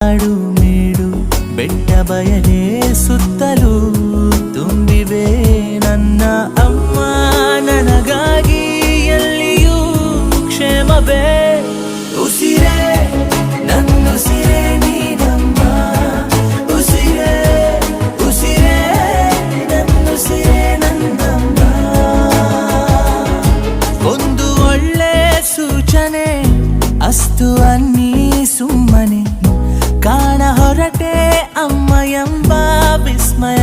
ಕಾಡು ಮೇಡು ಬೆಟ್ಟ ಬಯಲೇ ಸುತ್ತಲೂ ತುಂಬಿವೆ ನನ್ನ ಅಮ್ಮ ನನಗಾಗಿ ಎಲ್ಲಿಯೂ ಕ್ಷೇಮವೇ ಉಸಿರೇ ನನ್ನುಸಿರೇ ನೀನಮ್ಮ ಉಸಿರೇ ಉಸಿರೇ ನನ್ನುಸಿರೇ ನನ್ನಮ್ಮ ಒಂದು ಒಳ್ಳೆ ಸೂಚನೆ ಅಸ್ತು ಅನ್ನಿ ಸುಮ್ಮನೆ ಕಾಣ ಹೊರಟೆ ಅಮ್ಮ ಎಂಬ ವಿಸ್ಮಯ